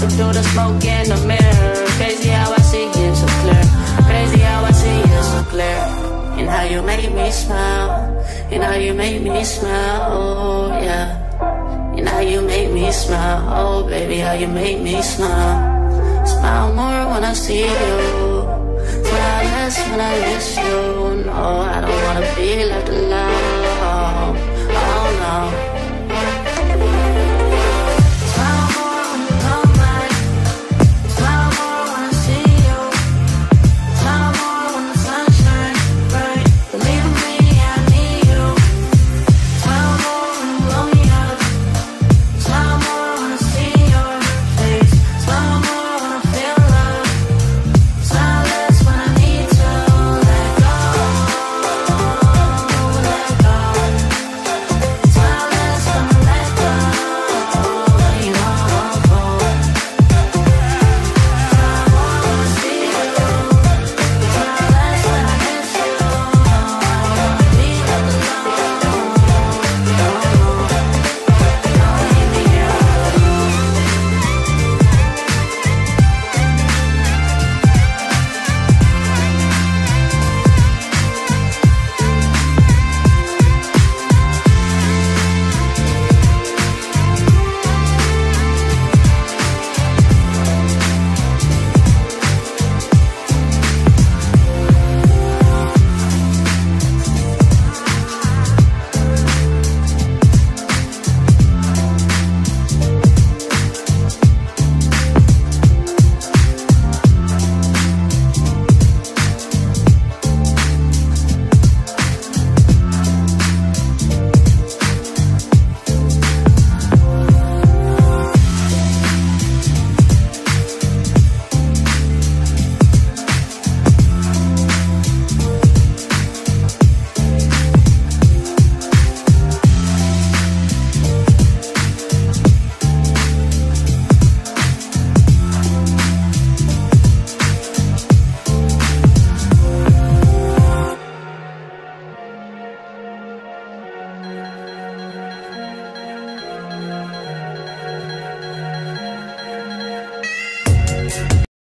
Look through the smoke in the mirror. Crazy how I see you so clear. Crazy how I see you so clear. And how you make me smile. And how you make me smile, oh yeah. And how you make me smile, oh baby, how you make me smile. Smile more when I see you. Smile less when I miss you. No, I don't wanna be left alone. Oh no.